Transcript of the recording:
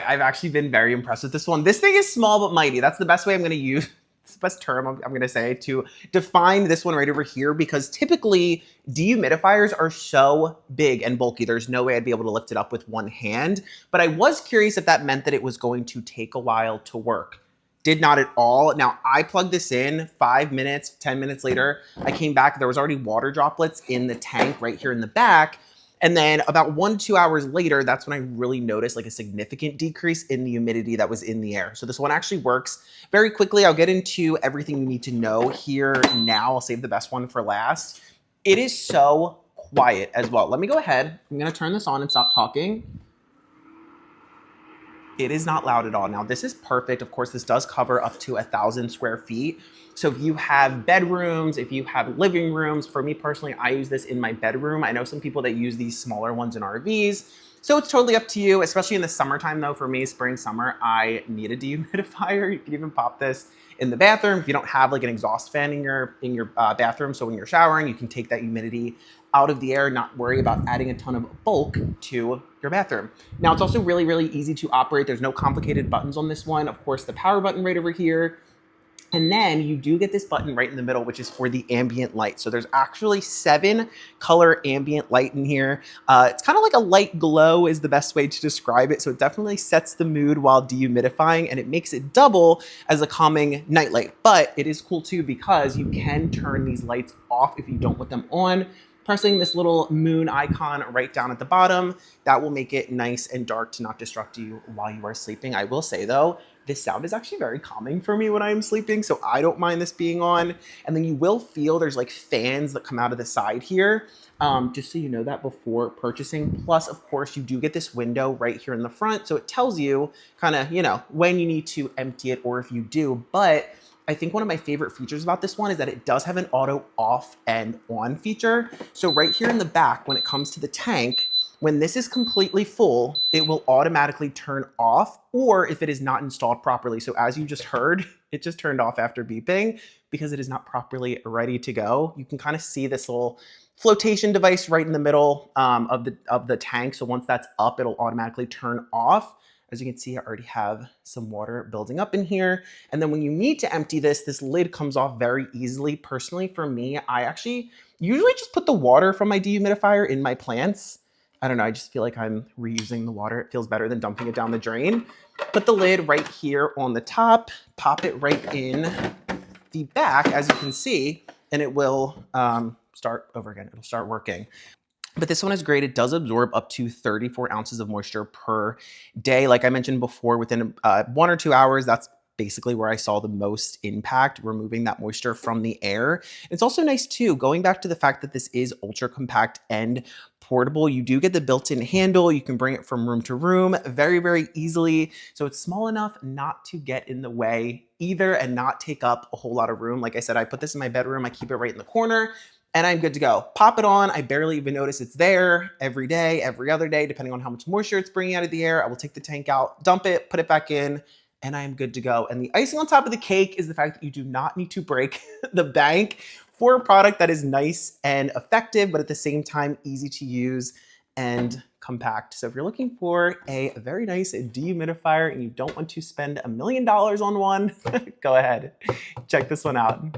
I've actually been very impressed with this one. This thing is small but mighty. That's the best way I'm going to use. It's the best term I'm going to say to define this one right over here, because typically dehumidifiers are so big and bulky. There's no way I'd be able to lift it up with one hand. But I was curious if that meant that it was going to take a while to work. Did not at all. Now, I plugged this in 5 minutes, 10 minutes later. I came back. There was already water droplets in the tank right here in the back. And then about 1 to 2 hours later, that's when I really noticed like a significant decrease in the humidity that was in the air. So this one actually works very quickly. I'll get into everything you need to know here now. I'll save the best one for last. It is so quiet as well. Let me go ahead. I'm gonna turn this on and stop talking. It is not loud at all. Now this is perfect. Of course, this does cover up to 1,000 square feet. So if you have bedrooms, if you have living rooms, for me personally, I use this in my bedroom. I know some people that use these smaller ones in RVs. So it's totally up to you, especially in the summertime though. For me, spring, summer, I need a dehumidifier. You can even pop this in the bathroom. If you don't have like an exhaust fan in your bathroom, so when you're showering, you can take that humidity out of the air, not worry about adding a ton of bulk to your bathroom. Now, it's also really, really easy to operate. There's no complicated buttons on this one. Of course, the power button right over here. And then you do get this button right in the middle, which is for the ambient light. So there's actually 7 color ambient light in here. It's kind of like a light glow is the best way to describe it. So it definitely sets the mood while dehumidifying, and it makes it double as a calming night light. But it is cool too, because you can turn these lights off if you don't want them on. Pressing this little moon icon right down at the bottom, that will make it nice and dark to not distract you while you are sleeping. I will say though, this sound is actually very calming for me when I'm sleeping, so I don't mind this being on. And then you will feel there's like fans that come out of the side here, just so you know that before purchasing. Plus, of course, you do get this window right here in the front, so it tells you kind of, you know, when you need to empty it or if you do. But I think one of my favorite features about this one is that it does have an auto off and on feature. So right here in the back, when it comes to the tank, when this is completely full, it will automatically turn off, or if it is not installed properly. So as you just heard, it just turned off after beeping because it is not properly ready to go. You can kind of see this little flotation device right in the middle of the tank. So once that's up, it'll automatically turn off. As you can see, I already have some water building up in here. And then when you need to empty this, this lid comes off very easily. Personally, for me, I actually usually just put the water from my dehumidifier in my plants. I don't know, I just feel like I'm reusing the water. It feels better than dumping it down the drain. Put the lid right here on the top, pop it right in the back, as you can see, and it will start over again. It'll start working. But this one is great. It does absorb up to 34 ounces of moisture per day. Like I mentioned before, within 1 or 2 hours, that's basically where I saw the most impact, removing that moisture from the air. It's also nice too, going back to the fact that this is ultra compact and portable. You do get the built-in handle. You can bring it from room to room very, very easily. So it's small enough not to get in the way either and not take up a whole lot of room. Like I said, I put this in my bedroom. I keep it right in the corner, and I'm good to go. Pop it on. I barely even notice it's there every day, every other day, depending on how much moisture it's bringing out of the air. I will take the tank out, dump it, put it back in, and I am good to go. And the icing on top of the cake is the fact that you do not need to break the bank for a product that is nice and effective, but at the same time, easy to use and compact. So if you're looking for a very nice dehumidifier and you don't want to spend $1 million on one, go ahead, check this one out.